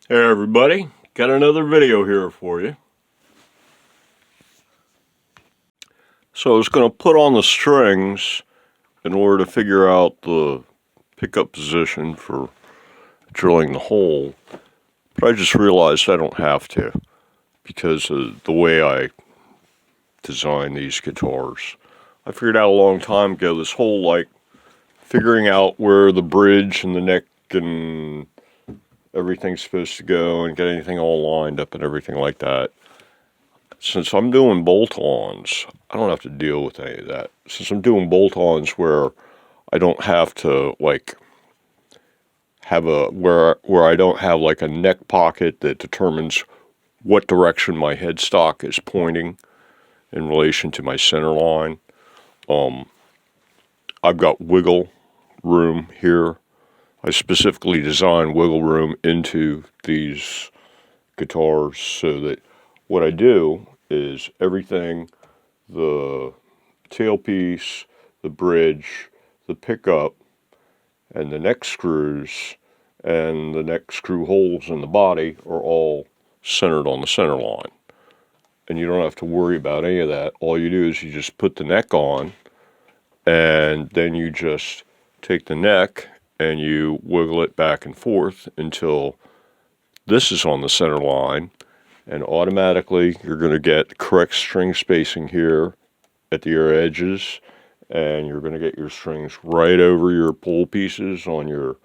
Hey everybody, got another video here for you. So I was going to put on the strings in order to figure out the pickup position for drilling the hole, but I just realized I don't have to because of the way I design these guitars. I figured out a long time ago this whole figuring out where the bridge and the neck and everything's supposed to go and get anything all lined up and everything like that. Since I'm doing bolt-ons, I don't have to deal with any of that. Since I'm doing bolt-ons where I don't have to have where I don't have a neck pocket that determines what direction my headstock is pointing in relation to my center line. I've got wiggle room here. I specifically designed wiggle room into these guitars so that what I do is everything, the tailpiece, the bridge, the pickup, and the neck screws, and the neck screw holes in the body are all centered on the center line. And you don't have to worry about any of that. All you do is you just put the neck on, and then you just take the neck and you wiggle it back and forth until this is on the center line. And automatically you're going to get correct string spacing here at the ear edges, and you're going to get your strings right over your pull pieces on your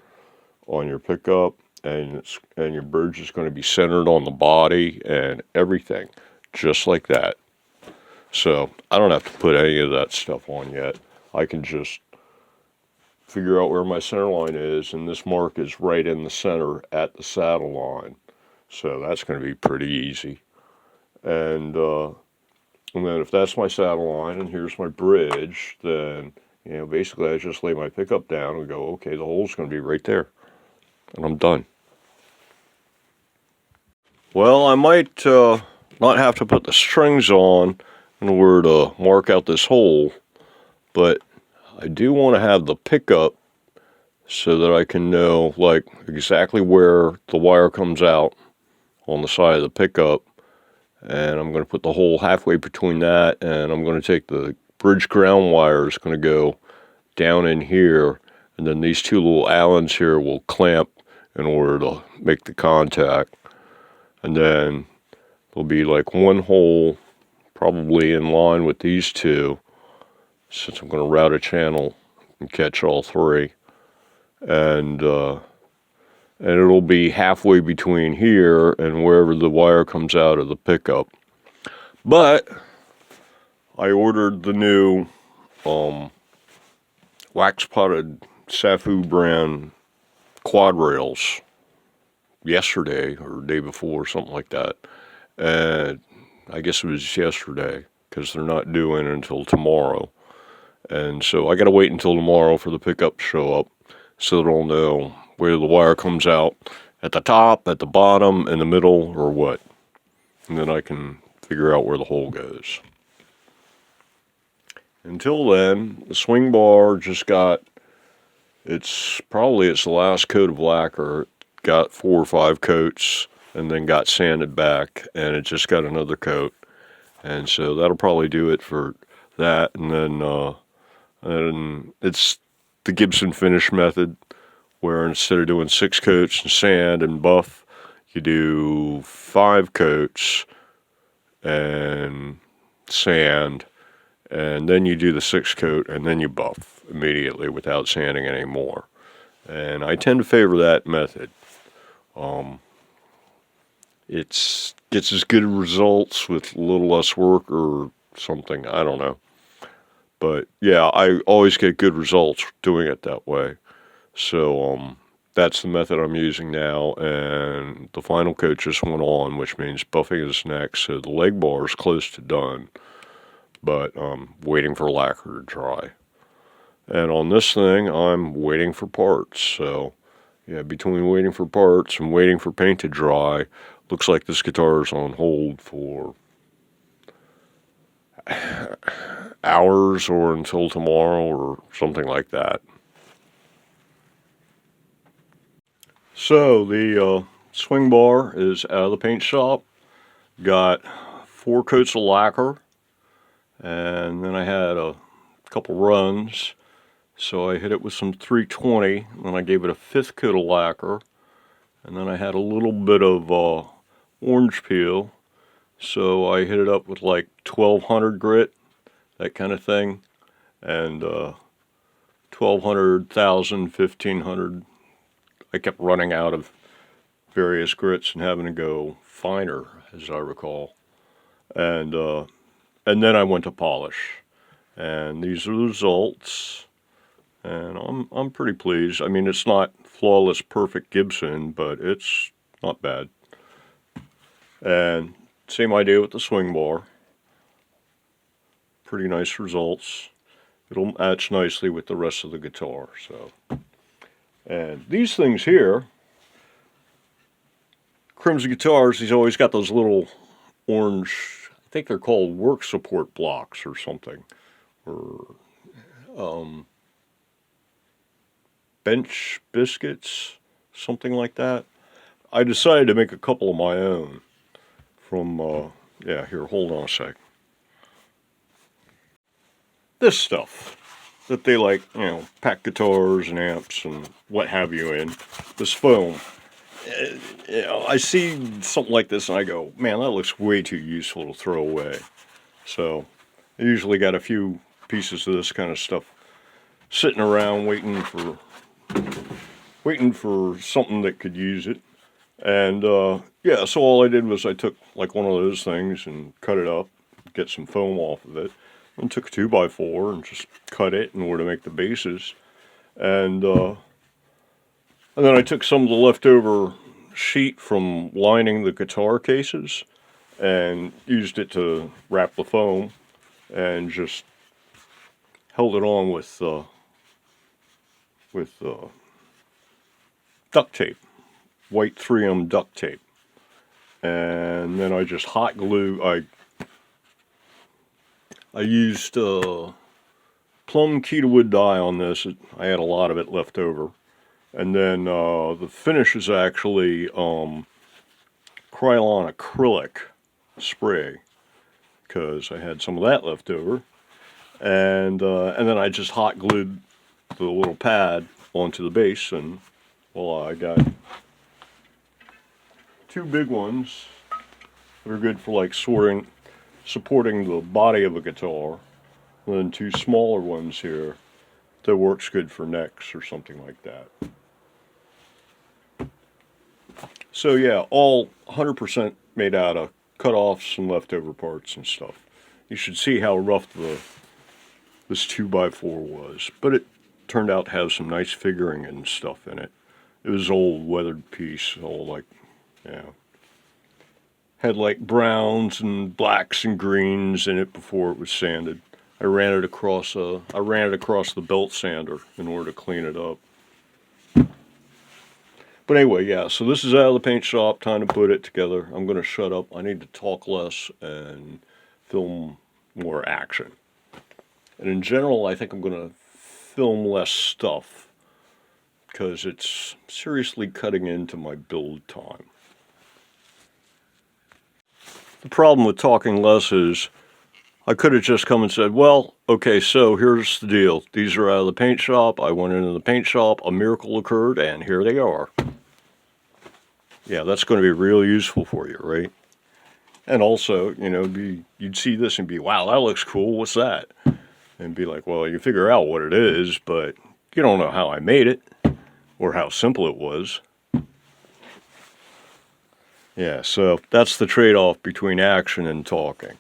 pickup, and your bridge is going to be centered on the body and everything, just like that. So I don't have to put any of that stuff on yet. I can just figure out where my center line is, and this mark is right in the center at the saddle line. So that's going to be pretty easy. And then if that's my saddle line and here's my bridge, then, basically I just lay my pickup down and go, okay, the hole's going to be right there. And I'm done. Well, I might not have to put the strings on in order to mark out this hole, but I do want to have the pickup so that I can know exactly where the wire comes out on the side of the pickup, and I'm going to put the hole halfway between that, and I'm going to take the bridge ground wire is going to go down in here, and then these two little Allens here will clamp in order to make the contact, and then there'll be one hole probably in line with these two, since I'm going to route a channel and catch all three, and it'll be halfway between here and wherever the wire comes out of the pickup. But I ordered the new wax potted Safu brand quad rails yesterday or the day before, something like that. And I guess it was yesterday because they're not due in until tomorrow. And so I got to wait until tomorrow for the pickup to show up so that I'll know where the wire comes out, at the top, at the bottom, in the middle, or what. And then I can figure out where the hole goes. Until then, the swing bar just got, it's the last coat of lacquer. It got 4 or 5 coats and then got sanded back, and it just got another coat. And so that'll probably do it for that. And then it's the Gibson finish method, where instead of doing 6 coats and sand and buff, you do 5 coats and sand, and then you do the 6th coat, and then you buff immediately without sanding anymore. And I tend to favor that method. It gets as good results with a little less work or something, I don't know. But yeah, I always get good results doing it that way. So that's the method I'm using now, and the final coat just went on, which means buffing is next, so the leg bar is close to done, but I'm waiting for lacquer to dry. And on this thing, I'm waiting for parts, so yeah, between waiting for parts and waiting for paint to dry, looks like this guitar is on hold for hours or until tomorrow or something like that. So the swing bar is out of the paint shop. Got 4 coats of lacquer, and then I had a couple runs, so I hit it with some 320, and then I gave it a 5th coat of lacquer, and then I had a little bit of orange peel, so I hit it up with like 1200 grit, that kind of thing, and 1200, 1000, 1500. I kept running out of various grits and having to go finer, as I recall. And then I went to polish. And these are the results. And I'm pretty pleased. I mean, it's not flawless, perfect Gibson, but it's not bad. And same idea with the swing bar. Pretty nice results. It'll match nicely with the rest of the guitar. So, and these things here, Crimson Guitars, he's always got those little orange, I think they're called work support blocks or something, or bench biscuits, something like that. I decided to make a couple of my own from, yeah, here, hold on a sec. This stuff that they like, you know, pack guitars and amps and what have you in, this foam. You know, I see something like this and I go, man, that looks way too useful to throw away. So I usually got a few pieces of this kind of stuff sitting around waiting for something that could use it. And yeah, so all I did was I took like one of those things and cut it up, get some foam off of it, and took a 2x4 and just cut it in order to make the bases. And then I took some of the leftover sheet from lining the guitar cases and used it to wrap the foam and just held it on with duct tape, white 3M duct tape. And then I just hot glue, I used plum Keetawood dye on this. I had a lot of it left over. And then the finish is actually Krylon acrylic spray, because I had some of that left over. And then I just hot glued the little pad onto the base, and voila, I got 2 big ones that are good for like supporting the body of a guitar, and then 2 smaller ones here that works good for necks or something like that. So yeah, all 100% made out of cut-offs and leftover parts and stuff. You should see how rough this 2x4 was, but it turned out to have some nice figuring and stuff in it. It was an old weathered piece, all like, yeah, had like browns and blacks and greens in it before it was sanded. I ran it across the belt sander in order to clean it up. But anyway, yeah, so this is out of the paint shop, time to put it together. I'm going to shut up. I need to talk less and film more action. And in general, I think I'm going to film less stuff because it's seriously cutting into my build time. The problem with talking less is I could have just come and said, well, okay, so here's the deal. These are out of the paint shop. I went into the paint shop, a miracle occurred, and here they are. Yeah, that's going to be really useful for you, right? And also, you know, you'd see this and be, wow, that looks cool. What's that? And be like, well, you figure out what it is, but you don't know how I made it or how simple it was. Yeah, so that's the trade-off between action and talking.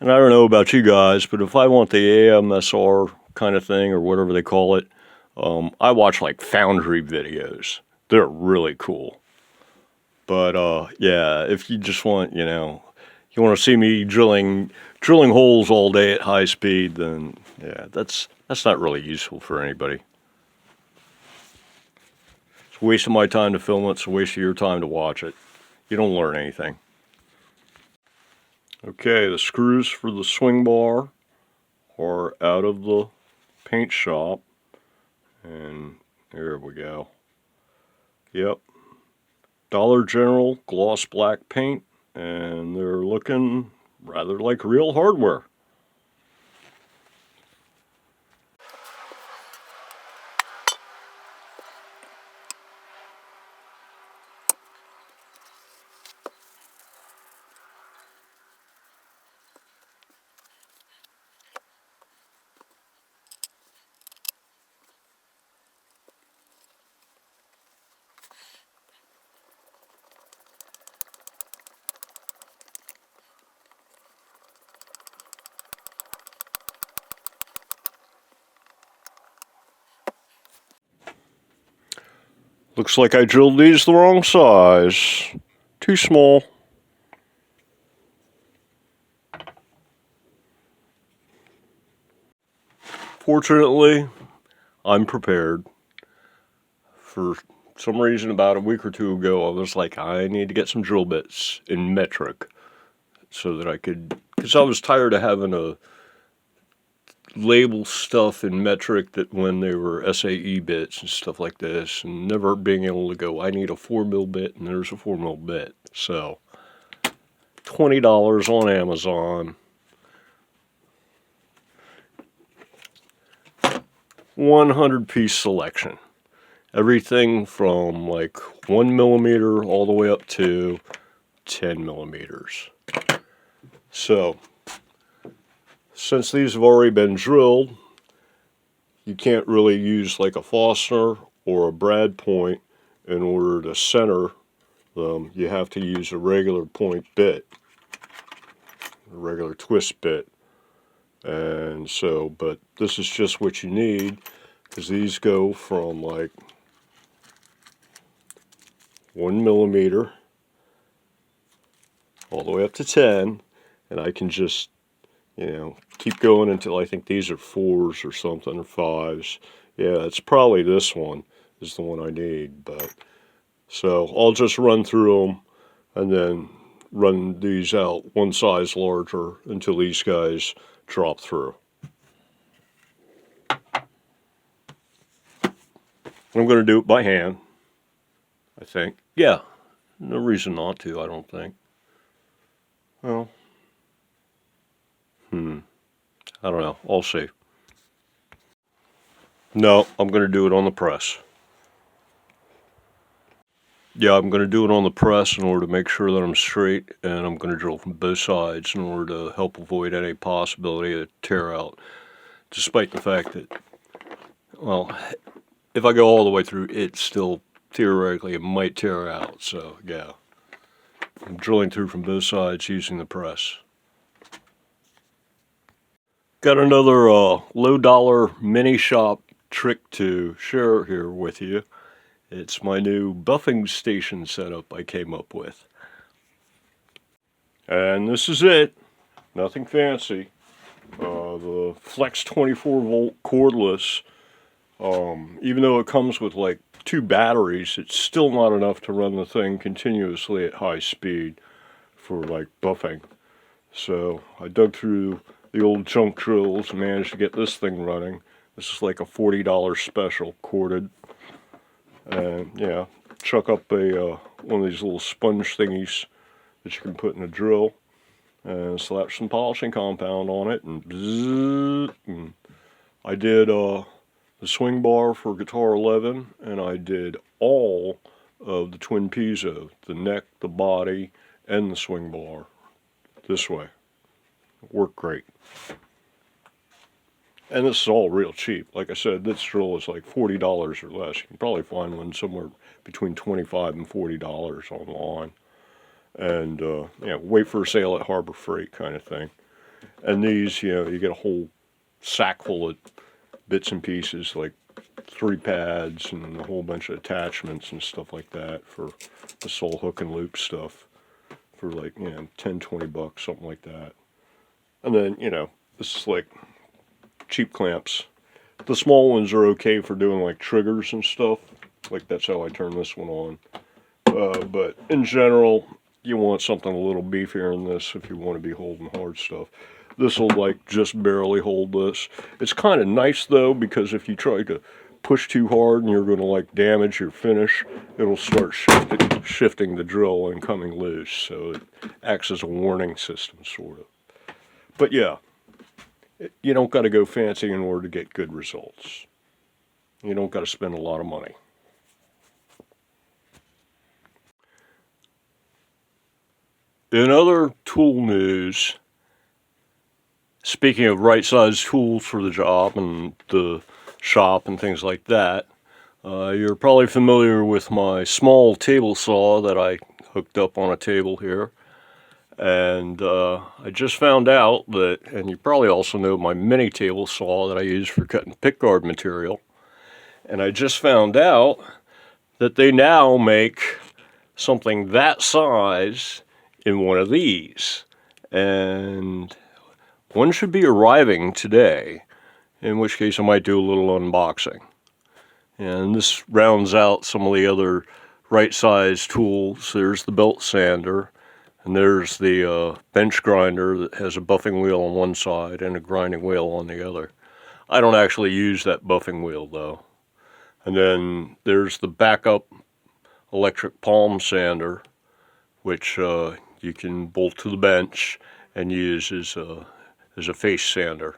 And I don't know about you guys, but if I want the AMSR kind of thing or whatever they call it, I watch like Foundry videos. They're really cool. But yeah, if you just want, you know, you want to see me drilling holes all day at high speed, then yeah, that's not really useful for anybody. It's a waste of my time to film it. It's a waste of your time to watch it. You don't learn anything. Okay, the screws for the swing bar are out of the paint shop. And there we go. Yep. Dollar General gloss black paint, and they're looking rather like real hardware. Looks like I drilled these the wrong size. Too small. Fortunately, I'm prepared. For some reason, about a week or two ago, I was like, I need to get some drill bits in metric so that I could, because I was tired of having to label stuff in metric that when they were SAE bits and stuff like this, and never being able to go, I need a 4mm bit, and there's a 4mm bit. So, $20 on Amazon. 100-piece selection. Everything from like 1mm all the way up to 10mm. So, since these have already been drilled, you can't really use like a Forstner or a brad point in order to center them. You have to use a regular point bit, a regular twist bit. And so, but this is just what you need, because these go from like 1mm all the way up to 10, and I can just, keep going until I think these are 4s or something, or 5s. Yeah, it's probably this one is the one I need, but so I'll just run through them and then run these out one size larger until these guys drop through. I'm going to do it by hand, I think. Yeah, no reason not to, I don't think. Well, I don't know. I'll see. No, I'm going to do it on the press. Yeah, I'm going to do it on the press in order to make sure that I'm straight, and I'm going to drill from both sides in order to help avoid any possibility of tear out, despite the fact that, well, if I go all the way through, it still, theoretically, it might tear out, so yeah. I'm drilling through from both sides using the press. Got another low-dollar mini shop trick to share here with you. It's my new buffing station setup I came up with. And this is it. Nothing fancy. The Flex 24-volt cordless, even though it comes with like 2 batteries, it's still not enough to run the thing continuously at high speed for like buffing. So I dug through the old junk drills and managed to get this thing running. This is like a $40 special, corded. And yeah, chuck up a one of these little sponge thingies that you can put in a drill, and slap some polishing compound on it, and bzzz, and I did the swing bar for guitar 11, and I did all of the twin piezo, the neck, the body, and the swing bar this way. It worked great. And this is all real cheap. Like I said, this drill is like $40 or less. You can probably find one somewhere between $25 and $40 online. And, wait for a sale at Harbor Freight kind of thing. And these, you get a whole sack full of bits and pieces, like 3 pads and a whole bunch of attachments and stuff like that for the sole hook and loop stuff for like, $10, $20, something like that. And then, this is like cheap clamps. The small ones are okay for doing like triggers and stuff. Like that's how I turn this one on. But in general, you want something a little beefier than this if you want to be holding hard stuff. This will like just barely hold this. It's kind of nice though, because if you try to push too hard and you're going to like damage your finish, it'll start shifting the drill and coming loose. So it acts as a warning system, sort of. But yeah, you don't got to go fancy in order to get good results. You don't got to spend a lot of money. In other tool news, speaking of right-sized tools for the job and the shop and things like that, you're probably familiar with my small table saw that I hooked up on a table here. And I just found out that, and you probably also know my mini table saw that I use for cutting pickguard material. And I just found out that they now make something that size in one of these. And one should be arriving today, in which case I might do a little unboxing. And this rounds out some of the other right-sized tools. There's the belt sander, and there's the bench grinder that has a buffing wheel on one side and a grinding wheel on the other. I don't actually use that buffing wheel though. And then there's the backup electric palm sander, which you can bolt to the bench and use as a face sander.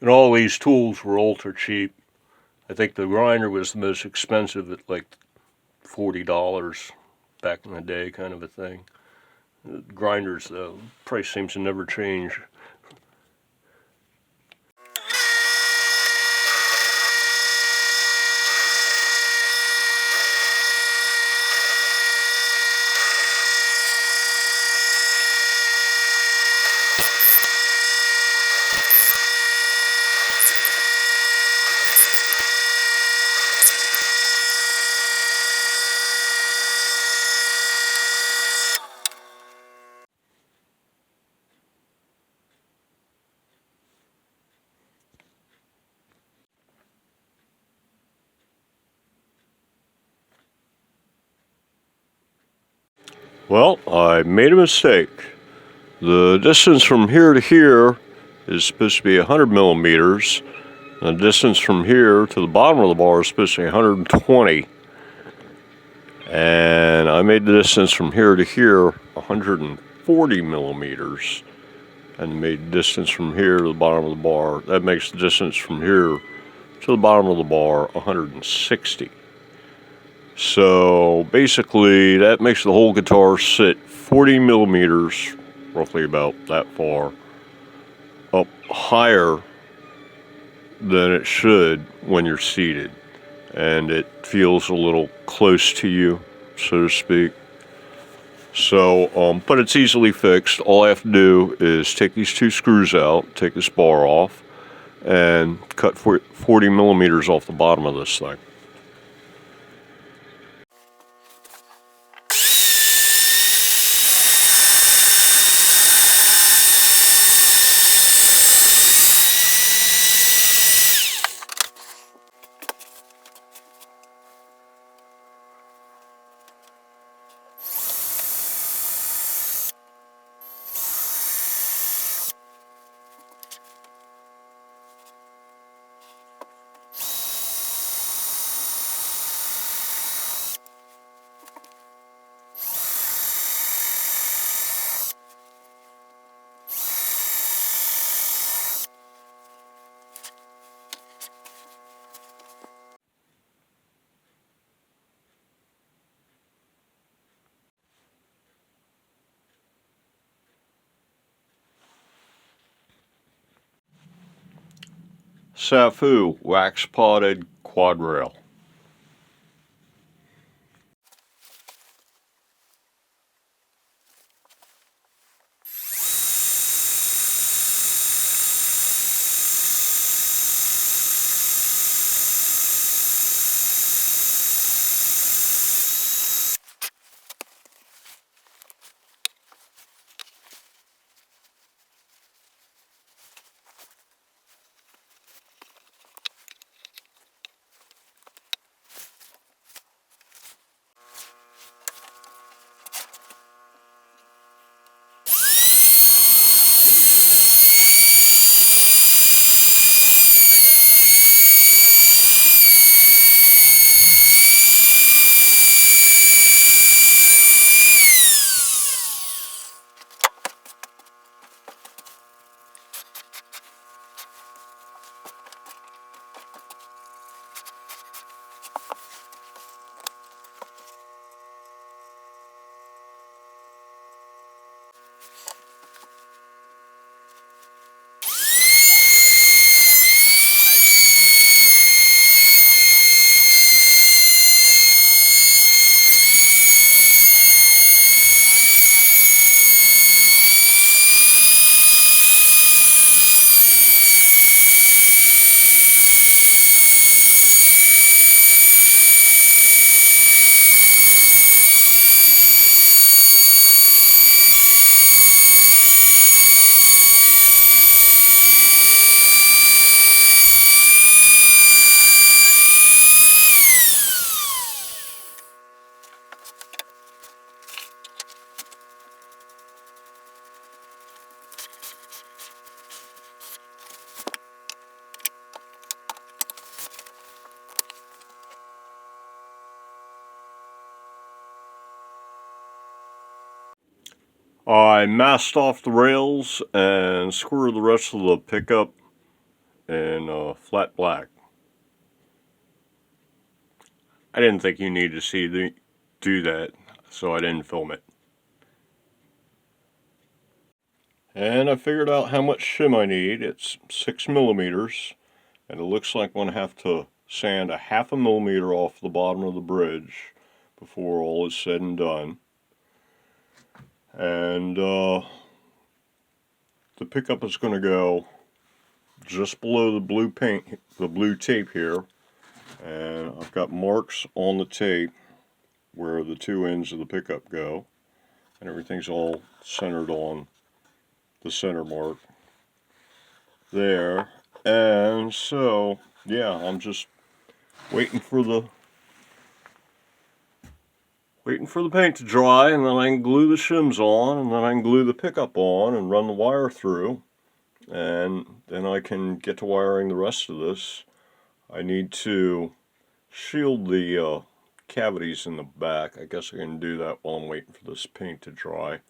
And all these tools were ultra cheap. I think the grinder was the most expensive at like $40 back in the day, kind of a thing. The grinders, the price seems to never change. Well, I made a mistake. The distance from here to here is supposed to be 100 millimeters. The distance from here to the bottom of the bar is supposed to be 120. And I made the distance from here to here 140 millimeters. And made the distance from here to the bottom of the bar. That makes the distance from here to the bottom of the bar 160. So basically that makes the whole guitar sit 40 millimeters, roughly about that far, up higher than it should when you're seated. And it feels a little close to you, so to speak. So, but it's easily fixed. All I have to do is take these two screws out, take this bar off, and cut 40 millimeters off the bottom of this thing. Safu wax potted quad rail. I masked off the rails and screwed the rest of the pickup in flat black. I didn't think you needed to see do that, so I didn't film it. And I figured out how much shim I need. It's 6 millimeters, and it looks like I'm going to have to sand a 1/2 millimeter off the bottom of the bridge before all is said and done. And the pickup is going to go just below the blue paint, the blue tape here, and I've got marks on the tape where the two ends of the pickup go, and everything's all centered on the center mark there. And so yeah, I'm just waiting for the paint to dry, and then I can glue the shims on, and then I can glue the pickup on and run the wire through, and then I can get to wiring the rest of this. I need to shield the cavities in the back. I guess I can do that while I'm waiting for this paint to dry.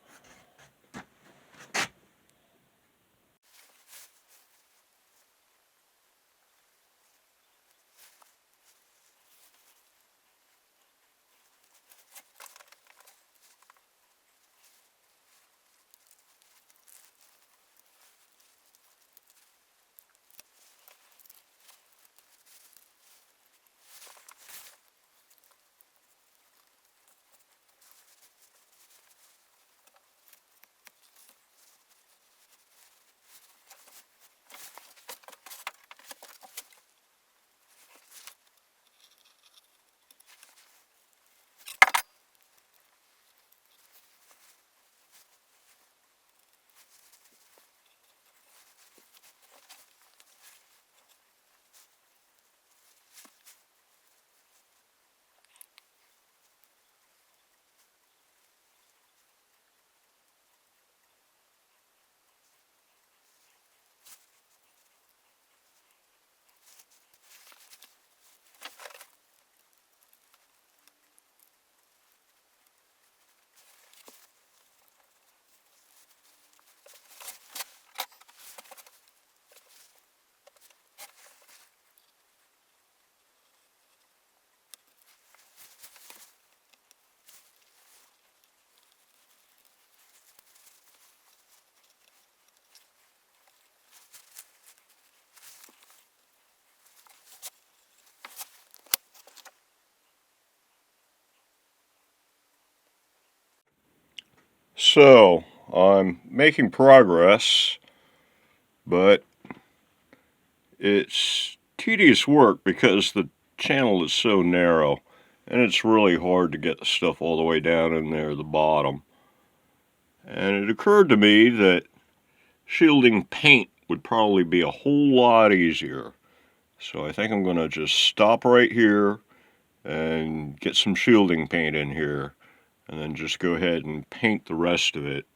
So I'm making progress, but it's tedious work because the channel is so narrow, and it's really hard to get the stuff all the way down in there at the bottom. And it occurred to me that shielding paint would probably be a whole lot easier. So I think I'm going to just stop right here and get some shielding paint in here, and then just go ahead and paint the rest of it,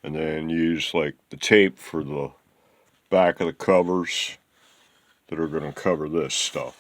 and then use like the tape for the back of the covers that are going to cover this stuff.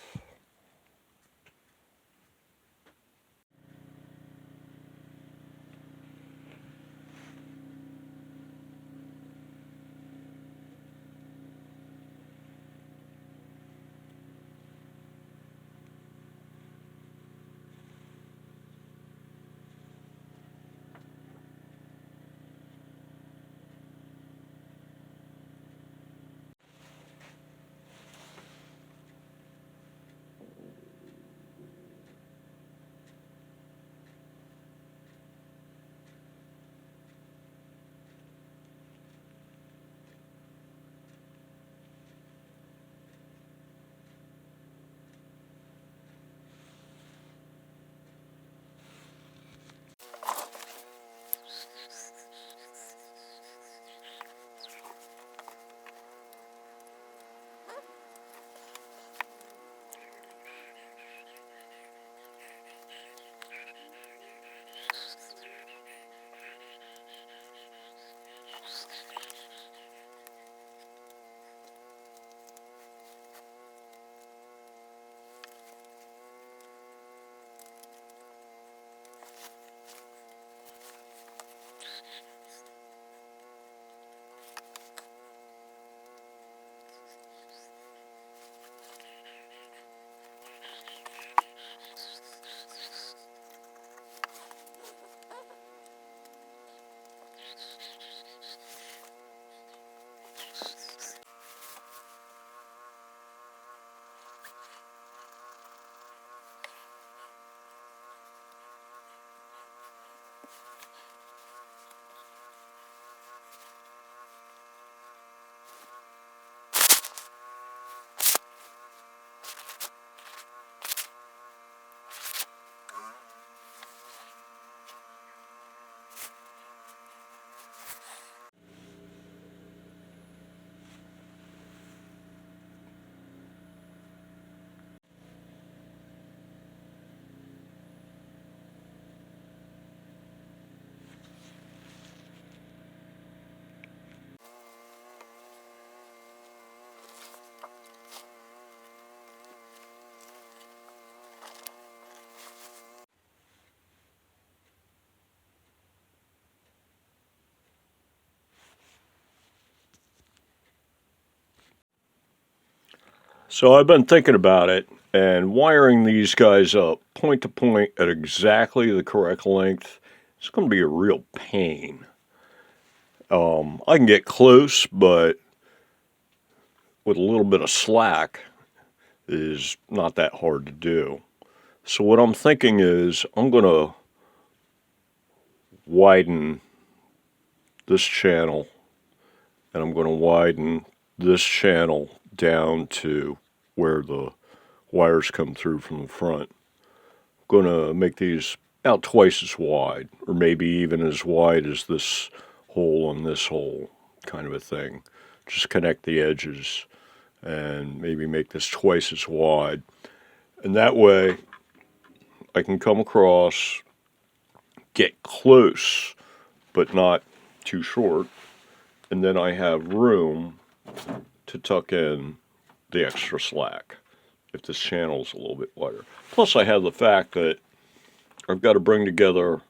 So I've been thinking about it, and wiring these guys up point to point at exactly the correct length is going to be a real pain. I can get close, but with a little bit of slack is not that hard to do. So what I'm thinking is I'm going to widen this channel, and I'm going to widen this channel down to where the wires come through from the front. I'm going to make these about twice as wide, or maybe even as wide as this hole and this hole, kind of a thing. Just connect the edges and maybe make this twice as wide. And that way I can come across, get close, but not too short, and then I have room to tuck in the extra slack if this channel's a little bit wider. Plus I have the fact that I've got to bring together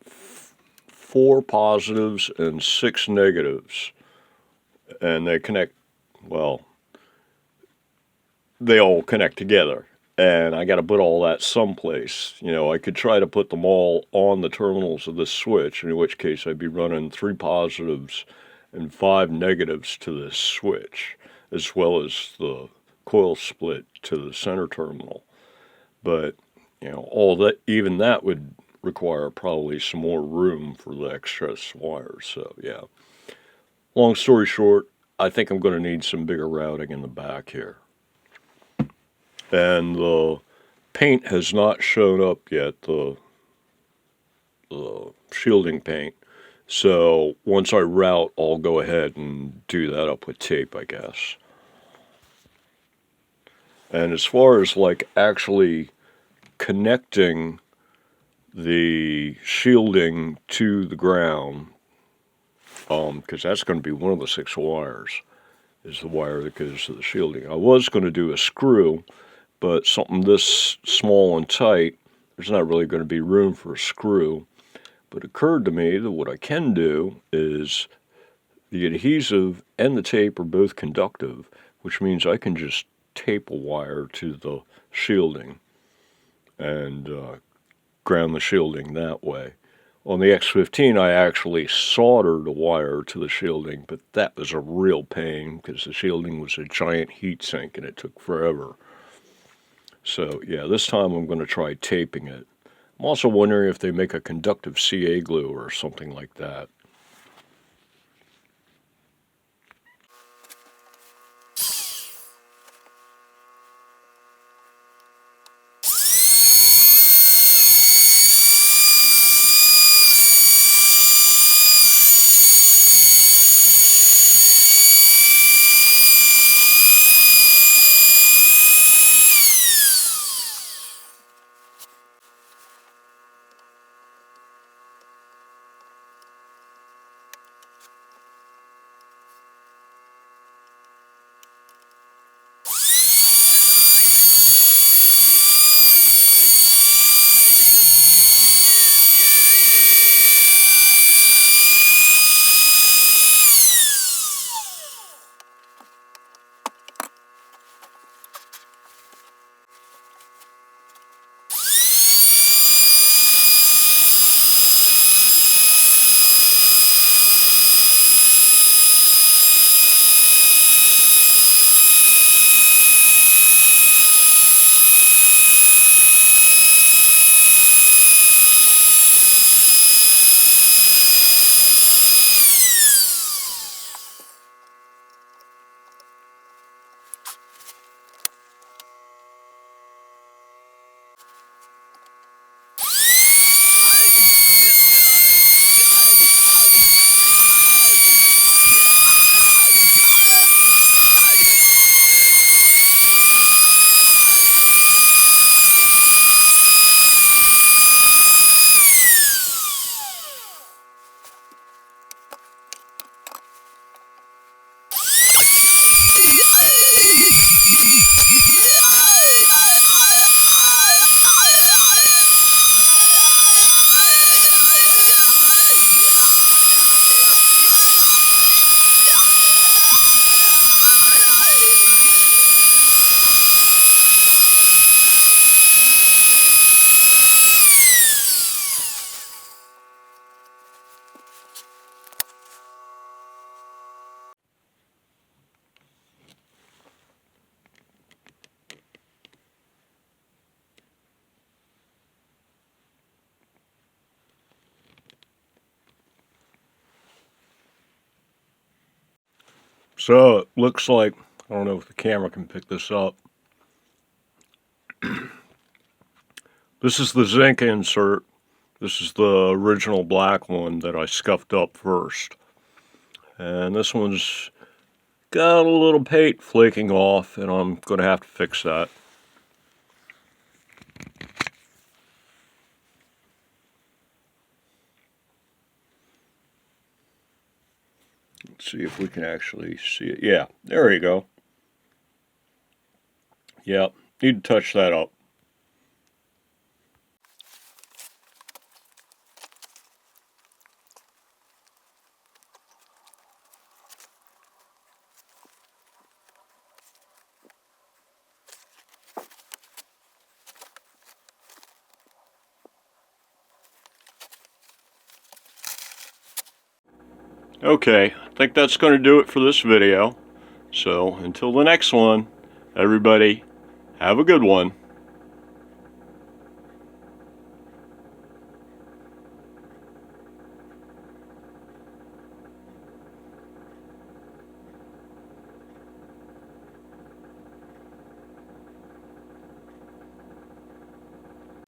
4 positives and 6 negatives, and they connect, well, they all connect together, and I got to put all that someplace. You know, I could try to put them all on the terminals of this switch, in which case I'd be running 3 positives and 5 negatives to this switch, as well as the coil split to the center terminal. But, you know, all that, even that would require probably some more room for the excess wires. So, yeah. Long story short, I think I'm going to need some bigger routing in the back here. And the paint has not shown up yet, the shielding paint. So once I route, I'll go ahead and do that up with tape, I guess. And as far as like actually connecting the shielding to the ground, because that's going to be one of the 6 wires, is the wire that goes to the shielding. I was going to do a screw, but something this small and tight, there's not really going to be room for a screw. But it occurred to me that what I can do is the adhesive and the tape are both conductive, which means I can just tape a wire to the shielding and ground the shielding that way. On the X15, I actually soldered a wire to the shielding, but that was a real pain because the shielding was a giant heat sink and it took forever. So yeah, this time I'm going to try taping it. I'm also wondering if they make a conductive CA glue or something like that. So it looks like, I don't know if the camera can pick this up. This is the zinc insert. This is the original black one that I scuffed up first. And this one's got a little paint flaking off, and I'm going to have to fix that. Let's see if we can actually see it. Yeah, there you go. Yep, need to touch that up. Okay, I think that's going to do it for this video. So until the next one, everybody, have a good one.